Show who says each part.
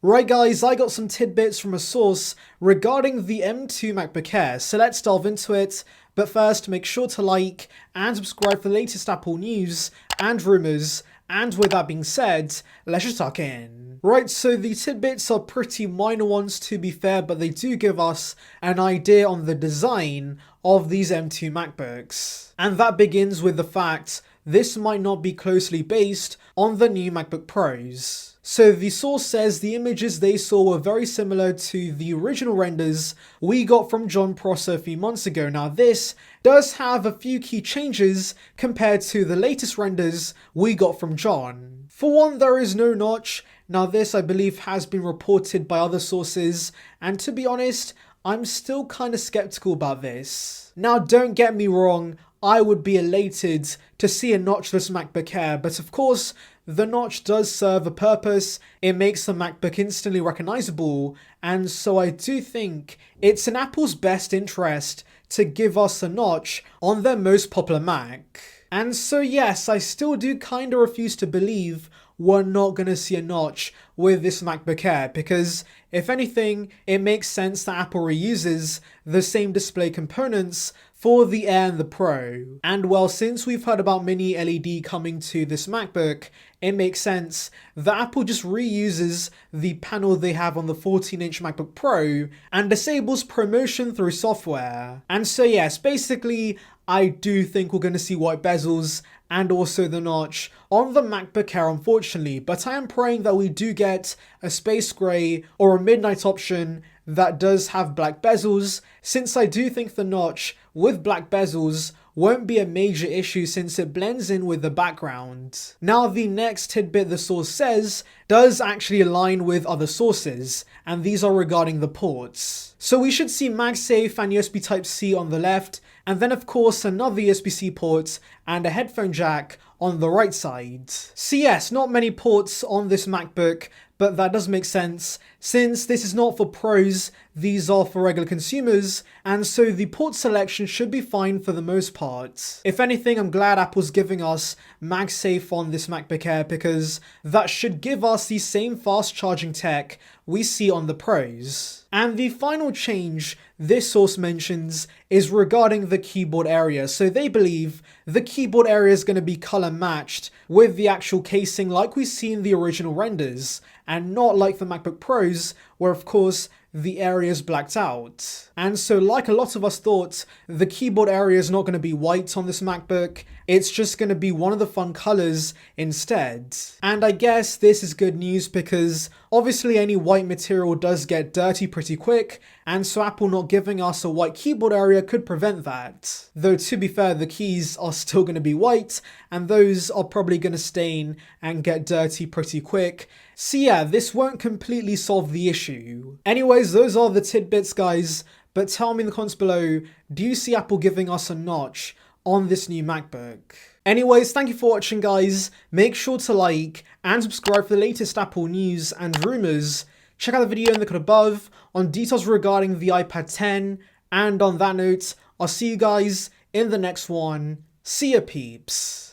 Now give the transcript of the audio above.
Speaker 1: Right guys, I got some tidbits from a source regarding the M2 MacBook Air, so let's delve into it. But first, make sure to like and subscribe for the latest Apple news and rumours. And with that being said, let's just tuck in. Right, so the tidbits are pretty minor ones to be fair, but they do give us an idea on the design of these M2 MacBooks. And that begins with the fact this might not be closely based on the new MacBook Pros. So the source says the images they saw were very similar to the original renders we got from John Prosser a few months ago. Now this does have a few key changes compared to the latest renders we got from John. For one, there is no notch. Now this, I believe, has been reported by other sources, and to be honest, I'm still kind of skeptical about this. Now don't get me wrong, I would be elated to see a notchless MacBook Air, but of course, the notch does serve a purpose. It makes the MacBook instantly recognizable, and so I do think it's in Apple's best interest to give us a notch on their most popular Mac. And so yes, I still do kind of refuse to believe we're not going to see a notch with this MacBook Air, because if anything, it makes sense that Apple reuses the same display components for the Air and the Pro. And well, since we've heard about mini LED coming to this MacBook, it makes sense that Apple just reuses the panel they have on the 14-inch MacBook Pro and disables promotion through software. And so yes, basically, I do think we're going to see white bezels and also the notch on the MacBook Air, unfortunately, but I am praying that we do get a space grey or a midnight option that does have black bezels, since I do think the notch with black bezels won't be a major issue since it blends in with the background. Now the next tidbit the source says does actually align with other sources, and these are regarding the ports. So we should see MagSafe and USB Type-C on the left, and then of course another USB-C port and a headphone jack on the right side. So yes, not many ports on this MacBook, but that does make sense since this is not for pros, these are for regular consumers, and so the port selection should be fine for the most part. If anything, I'm glad Apple's giving us MagSafe on this MacBook Air, because that should give us the same fast charging tech we see on the Pros. And the final change this source mentions is regarding the keyboard area. So they believe the keyboard area is going to be color matched with the actual casing like we see in the original renders, and not like the MacBook Pros, where of course the area is blacked out. And so like a lot of us thought, the keyboard area is not going to be white on this MacBook, it's just going to be one of the fun colors instead. And I guess this is good news because obviously any white material does get dirty pretty quick, and so Apple not giving us a white keyboard area could prevent that. Though to be fair, the keys are still going to be white, and those are probably going to stain and get dirty pretty quick. So yeah, this won't completely solve the issue. Anyways, those are the tidbits, guys, but tell me in the comments below, do you see Apple giving us a notch on this new MacBook? Anyways, thank you for watching, guys. Make sure to like and subscribe for the latest Apple news and rumours. Check out the video in the card above on details regarding the iPad 10. And on that note, I'll see you guys in the next one. See ya, peeps.